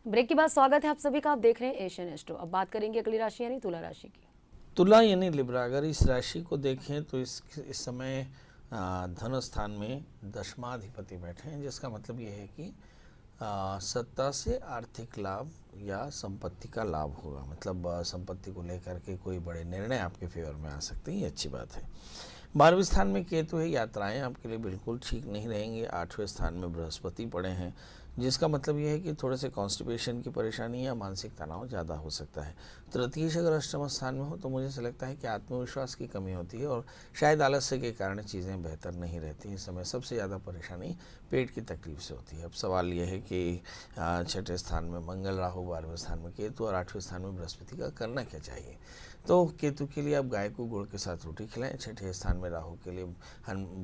Break के बाद स्वागत है आप सभी का। आप देख रहे हैं एशियन एस्ट्रो। अब बात करेंगे अगली राशि यानी तुला राशि की। तुला यानी लिब्रा, अगर इस राशि को देखें तो इस समय धन स्थान में दशमाधिपति बैठे हैं, जिसका मतलब ये है कि सत्ता से आर्थिक लाभ या संपत्ति का लाभ होगा। मतलब संपत्ति को लेकर के कोई बड़े निर्णय आपके फेवर में आ सकते हैं, ये अच्छी बात है। 12वें स्थान में केतु है, यात्राएं आपके लिए बिल्कुल ठीक नहीं रहेंगी। 8वें स्थान में बृहस्पति पड़े हैं, जिसका मतलब ये है कि थोड़े से कॉन्स्टिपेशन की परेशानी या मानसिक तनाव ज़्यादा हो सकता है। तृतीय अगर अष्टम स्थान में हो तो मुझे ऐसा लगता है कि आत्मविश्वास की कमी होती है और शायद आलस्य के कारण चीज़ें बेहतर नहीं रहती। इस समय सबसे ज़्यादा परेशानी पेट की तकलीफ से होती है। अब सवाल यह है कि 6ठे स्थान में मंगल राहु, 12वें स्थान में केतु और 8वें स्थान में बृहस्पति का करना क्या चाहिए। तो केतु के लिए आप गाय को गुड़ के साथ रोटी खिलाएं। 6ठे स्थान में राहु के लिए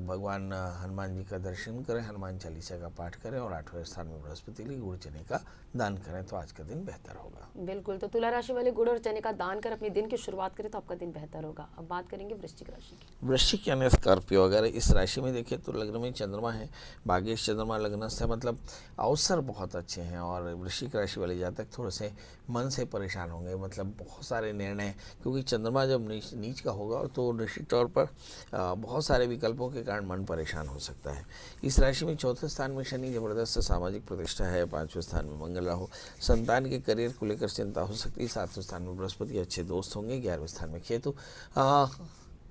भगवान हनुमान जी का दर्शन करें, हनुमान चालीसा का पाठ करें और 8वें स्थान में बृहस्पति के लिए गुड़ चने का दान करें तो आज का दिन बेहतर होगा। बिल्कुल, तो तुला राशि वाले गुड़ और चने का दान कर अपने दिन की शुरुआत करें तो आपका दिन बेहतर होगा। अब बात करेंगे वृश्चिक राशि की। वृश्चिक यानी स्कॉर्पियो, अगर इस राशि में देखें तो लग्न में चंद्रमा है, भाग्येश चंद्रमा लग्नस्थ है, मतलब अवसर बहुत अच्छे हैं। और वृश्चिक राशि वाले जातक थोड़े से मन से परेशान होंगे, मतलब बहुत सारे निर्णय, क्योंकि चंद्रमा जब नीच का होगा तो निश्चित तौर पर बहुत सारे विकल्पों के कारण मन परेशान हो सकता है। इस राशि में 4थे स्थान में शनि जबरदस्त सामाजिक प्रतिष्ठा है, 5वें स्थान में मंगल राहु, संतान के करियर को लेकर चिंता हो सकती है। 7वें स्थान में बृहस्पति, अच्छे दोस्त होंगे। 11वें स्थान में केतु,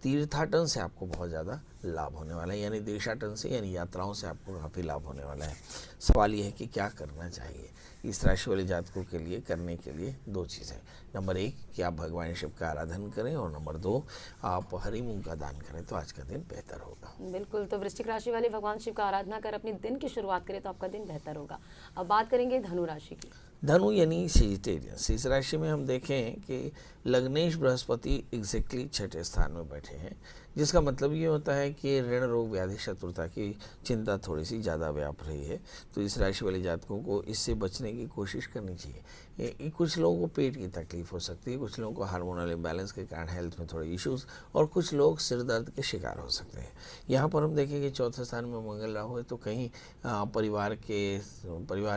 तीर्थाटन से आपको बहुत ज़्यादा लाभ होने वाला है, यानी देशाटन से यानी यात्राओं से आपको काफ़ी लाभ होने वाला है। सवाल ये है कि क्या करना चाहिए। इस राशि वाले जातकों के लिए करने के लिए 2 चीज़ें। नंबर 1 कि आप भगवान शिव का आराधन करें और नंबर 2 आप हरी मूंग का दान करें तो आज का दिन बेहतर होगा। बिल्कुल, तो वृश्चिक राशि वाले भगवान शिव का आराधना कर अपने दिन की शुरुआत करें तो आपका दिन बेहतर होगा। अब बात करेंगे धनु राशि की। धनु यानी सेजिटेरियस, इस राशि में हम देखें कि लग्नेश बृहस्पति एग्जैक्टली 6ठे स्थान में बैठे हैं, जिसका मतलब ये होता है कि ऋण रोग व्याधि शत्रुता की चिंता थोड़ी सी ज़्यादा व्याप रही है। तो इस राशि वाले जातकों को इससे बचने की कोशिश करनी चाहिए। कुछ लोगों को पेट की तकलीफ हो सकती है, कुछ लोगों को हार्मोनल इम्बैलेंस के कारण हेल्थ में थोड़े इश्यूज, और कुछ लोग सिर दर्द के शिकार हो सकते हैं। यहाँ पर हम देखें कि 4थे स्थान में मंगल राहु है, तो कहीं परिवार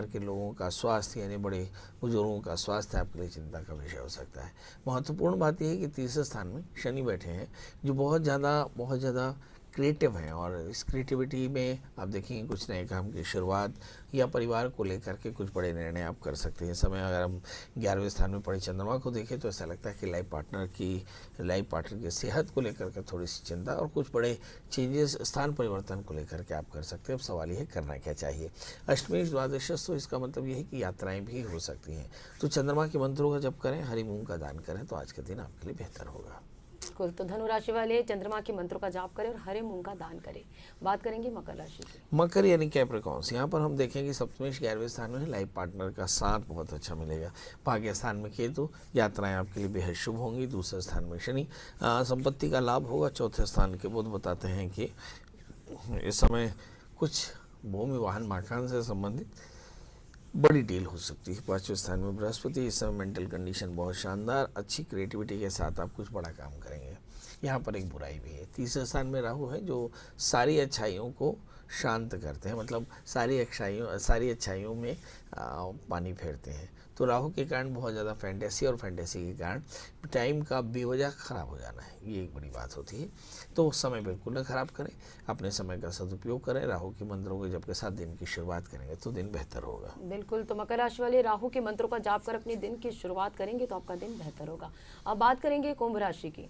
के लोगों का स्वास्थ्य यानी बड़े बुजुर्गों का स्वास्थ्य आपके लिए चिंता का विषय हो सकता है। महत्वपूर्ण बात यह है कि 3रे स्थान में शनि बैठे हैं, जो बहुत ज़्यादा क्रिएटिव हैं, और इस क्रिएटिविटी में आप देखेंगे कुछ नए काम की शुरुआत या परिवार को लेकर के कुछ बड़े निर्णय आप कर सकते हैं। इस समय अगर हम 11वें स्थान में पड़े चंद्रमा को देखें तो ऐसा लगता है कि लाइफ पार्टनर की सेहत को लेकर के थोड़ी सी चिंता और कुछ बड़े चेंजेस, स्थान परिवर्तन को लेकर के आप कर सकते हैं। अब सवाल ये है करना क्या चाहिए। अष्टमी द्वादशस, तो इसका मतलब ये है कि यात्राएं भी हो सकती हैं, तो चंद्रमा के मंत्रों का जप करें, हरी मूंग का दान करें तो आज का दिन आपके लिए बेहतर होगा। बिल्कुल, तो धनु राशि वाले चंद्रमा के मंत्रों का जाप करें और हरे मूंग का दान करें। बात करेंगे मकर राशि की। मकर यानी कैप्रिकॉर्न्स, यहाँ पर हम देखेंगे सप्तमेश 11वें स्थान में लाइफ पार्टनर का साथ बहुत अच्छा मिलेगा। भाग्य स्थान में केतु, यात्राएं आपके लिए बेहद शुभ होंगी। 2रे स्थान में शनि, संपत्ति का लाभ होगा। 4थे स्थान के बुध बताते हैं कि इस समय कुछ भूमि वाहन मकान से संबंधित बड़ी डील हो सकती है। 5वें स्थान में बृहस्पति, इस समय मेंटल कंडीशन बहुत शानदार, अच्छी क्रिएटिविटी के साथ आप कुछ बड़ा काम करेंगे। यहाँ पर एक बुराई भी है। 3रे स्थान में राहु है, जो सारी अच्छाइयों को शांत करते हैं, मतलब सारी अच्छाइयों में पानी फेरते हैं। तो राहु के कारण बहुत ज़्यादा फैंटेसी, और फैंटेसी के कारण टाइम का बेवजह ख़राब हो जाना है, ये एक बड़ी बात होती है। तो समय बिल्कुल न ख़राब करें, अपने समय का सदुपयोग करें। राहु के मंत्रों के जप के साथ दिन की शुरुआत करेंगे तो दिन बेहतर होगा। बिल्कुल, तो मकर राशि वाले राहु के मंत्रों का जाप कर अपने दिन की शुरुआत करेंगे तो आपका दिन बेहतर होगा। अब बात करेंगे कुंभ राशि की।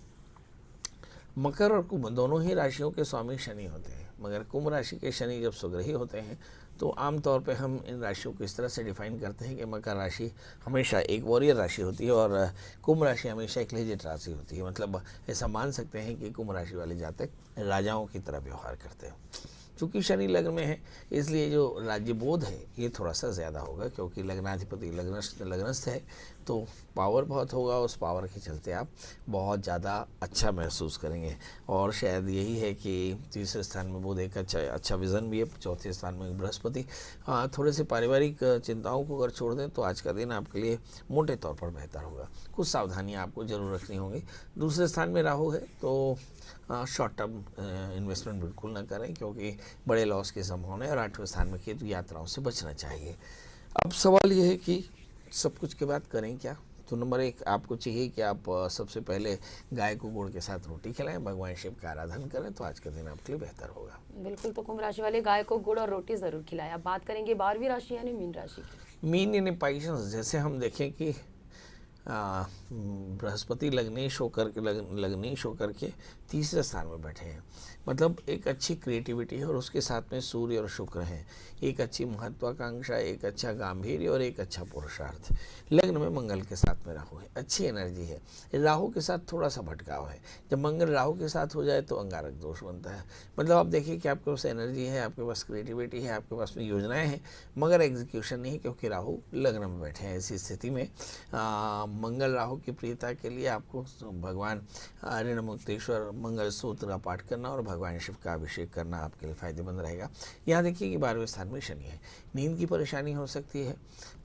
मकर और कुंभ दोनों ही राशियों के स्वामी शनि होते हैं, मगर कुंभ राशि के शनि जब सुग्रही होते हैं तो आमतौर पे हम इन राशियों को इस तरह से डिफाइन करते हैं कि मकर राशि हमेशा एक वॉरियर राशि होती है और कुंभ राशि हमेशा एक लेजेंड राशि होती है। मतलब ऐसा मान सकते हैं कि कुंभ राशि वाले जातक राजाओं की तरह व्यवहार करते हैं। चूँकि शनि लग्न में है, इसलिए जो राज्यबोध है ये थोड़ा सा ज़्यादा होगा, क्योंकि लग्नाधिपति लग्नस्थ है, तो पावर बहुत होगा। उस पावर के चलते आप बहुत ज़्यादा अच्छा महसूस करेंगे। और शायद यही है कि 3रे स्थान में बुध एक अच्छा विज़न भी है। 4थे स्थान में बृहस्पति, थोड़े से पारिवारिक चिंताओं को अगर छोड़ दें तो आज का दिन आपके लिए मोटे तौर पर बेहतर होगा। कुछ सावधानियाँ आपको जरूर रखनी होंगी। 2रे स्थान में राहु है, तो शॉर्ट टर्म इन्वेस्टमेंट बिल्कुल ना करें, क्योंकि बड़े लॉस की संभावना है। और 8वें स्थान में केतु, यात्राओं से बचना चाहिए। अब सवाल ये है कि सब कुछ के बाद करें क्या? तो नंबर 1 आपको चाहिए कि आप सबसे पहले गाय को गुड़ के साथ रोटी खिलाएं, भगवान शिव का आराधन करें, तो आज का दिन आपके लिए बेहतर होगा। बिल्कुल, तो कुंभ राशि वाले गाय को गुड़ और रोटी जरूर खिलाएं। अब बात करेंगे 12वीं राशि यानी मीन राशि की। मीन यानी पाइशंस, जैसे हम देखें कि बृहस्पति लग्नेश होकर के तीसरे स्थान में बैठे हैं, मतलब एक अच्छी क्रिएटिविटी है और उसके साथ में सूर्य और शुक्र हैं। एक अच्छी महत्वाकांक्षा, एक अच्छा गांधीर्य और एक अच्छा पुरुषार्थ। लग्न में मंगल के साथ में राहु है, अच्छी एनर्जी है। राहु के साथ थोड़ा सा भटकाव है। जब मंगल राहु के साथ हो जाए तो अंगारक दोष बनता है। मतलब आप देखिए कि आपके पास एनर्जी है, आपके पास क्रिएटिविटी है, आपके पास में योजनाएं हैं, मगर एग्जीक्यूशन नहीं, क्योंकि राहु लग्न में बैठे हैं। ऐसी स्थिति में मंगल राहु की प्रियता के लिए आपको भगवान ऋण मुक्तेश्वर मंगल सूत्र का पाठ करना और भगवान शिव का अभिषेक करना आपके लिए फायदेमंद रहेगा। यहाँ देखिए कि 12वें स्थान में शनि है। नींद की परेशानी हो सकती है,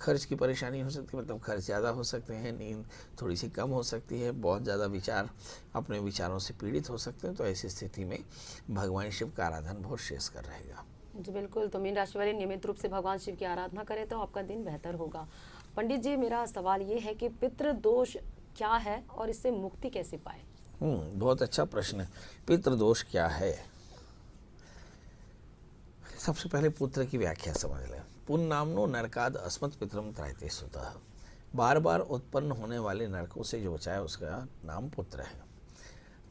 खर्च की परेशानी हो सकती है, मतलब खर्च ज़्यादा हो सकते हैं, नींद थोड़ी सी कम हो सकती है, बहुत ज़्यादा विचार अपने विचारों से पीड़ित हो सकते हैं। तो ऐसी स्थिति में भगवान शिव का आराधन बहुत श्रेयस्कर रहेगा। जी बिल्कुल, तो मीन राशि वाले नियमित रूप से भगवान शिव की आराधना करें तो आपका दिन बेहतर होगा। पंडित जी, मेरा सवाल ये है कि पितृदोष क्या है और इससे मुक्ति कैसे पाए? बहुत अच्छा प्रश्न है। पितृदोष क्या है? सबसे पहले पुत्र की व्याख्या समझ लें। पुन्नामनो नरकाद अस्मत् पितरम त्रायते सुतः। बार बार उत्पन्न होने वाले नरकों से जो बचाए उसका नाम पुत्र है।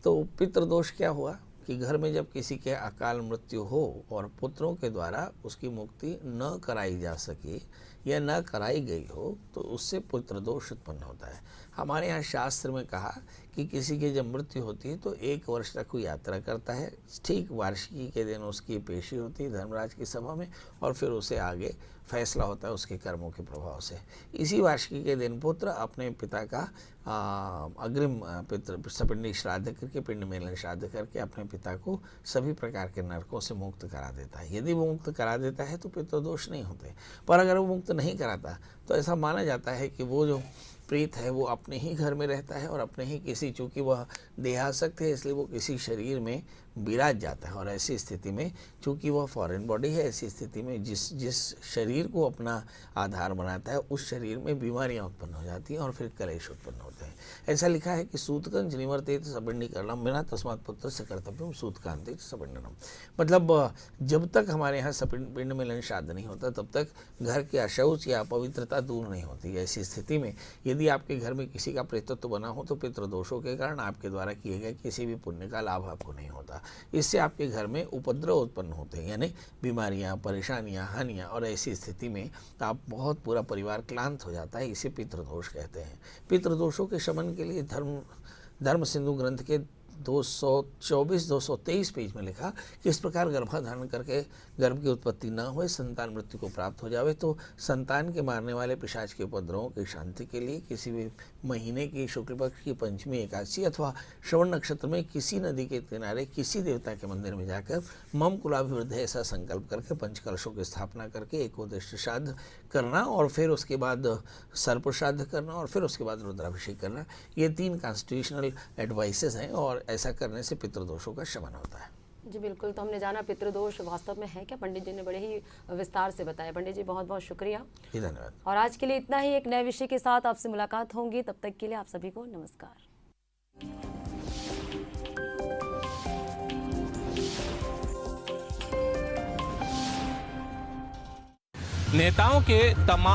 तो पितृदोष क्या हुआ कि घर में जब किसी के अकाल मृत्यु हो और पुत्रों के द्वारा उसकी मुक्ति न कराई जा सके या न कराई गई हो तो उससे पुत्रदोष उत्पन्न होता है। हमारे यहाँ शास्त्र में कहा कि किसी की जब मृत्यु होती है तो 1 वर्ष तक कोई यात्रा करता है। ठीक वार्षिकी के दिन उसकी पेशी होती है धर्मराज की सभा में और फिर उसे आगे फैसला होता है उसके कर्मों के प्रभाव से। इसी वार्षिकी के दिन पुत्र अपने पिता का अग्रिम पितृ सपिंडी श्राद्ध करके, पिंड मेलन श्राद्ध करके अपने पिता को सभी प्रकार के नरकों से मुक्त करा देता है। यदि वो मुक्त करा देता है तो पितृदोष नहीं होते, पर अगर वो मुक्त नहीं कराता तो ऐसा माना जाता है कि वो जो प्रेत है वो अपने ही घर में रहता है और अपने ही किसी, चूँकि वह देहासक्त है इसलिए वो किसी शरीर में विराज जाता है। और ऐसी स्थिति में चूँकि वह फॉरेन बॉडी है, ऐसी स्थिति में जिस शरीर को अपना आधार बनाता है उस शरीर में बीमारियां उत्पन्न हो जाती हैं और फिर कलेश उत्पन्न होते हैं। ऐसा लिखा है कि सूतकंज निवर्तेत सपिंडीकरणम बिना तस्मात् पुत्र से कर्तव्यम सूतकांतित सपिंडनम। मतलब जब तक हमारे यहाँ पिंड मिलन श्राद्ध नहीं होता तब तक घर के अशौच या अपवित्रता दूर नहीं होती। ऐसी स्थिति में यदि आपके घर में किसी का प्रेतत्व बना हो तो पितृदोषों के कारण आपके द्वारा किए गए किसी भी पुण्य का लाभ आपको नहीं होता। इससे आपके घर में उपद्रव उत्पन्न होते हैं, यानी बीमारियां, परेशानियां, हानियां, और ऐसी स्थिति में आप बहुत पूरा परिवार क्लांत हो जाता है। इसे पितृदोष कहते हैं। पितृदोषों के शमन के लिए धर्म सिंधु ग्रंथ के 224-223 पेज में लिखा कि इस प्रकार गर्भाधारण करके गर्भ की उत्पत्ति न होए, संतान मृत्यु को प्राप्त हो जावे तो संतान के मारने वाले पिशाच के उपद्रवों की शांति के लिए किसी भी महीने की शुक्ल पक्ष की पंचमी एकादशी अथवा श्रवण नक्षत्र में किसी नदी के किनारे किसी देवता के मंदिर में जाकर मम कुलाभिवृद्ध ऐसा संकल्प करके पंचकलशों की स्थापना करके एकोदश श्राद्ध करना और फिर उसके बाद सर्प श्राद्ध करना और फिर उसके बाद रुद्राभिषेक करना। ये 3 कॉन्स्टिट्यूशनल एडवाइसेस हैं और ऐसा करने से पितृदोषों का शमन होता है। जी बिल्कुल, तो हमने जाना पितृदोष वास्तव में है क्या। पंडित जी ने बड़े ही विस्तार से बताया। पंडित जी बहुत बहुत शुक्रिया। धन्यवाद। और आज के लिए इतना ही। एक नए विषय के साथ आपसे मुलाकात होंगी, तब तक के लिए आप सभी को नमस्कार। नेताओं के तमाम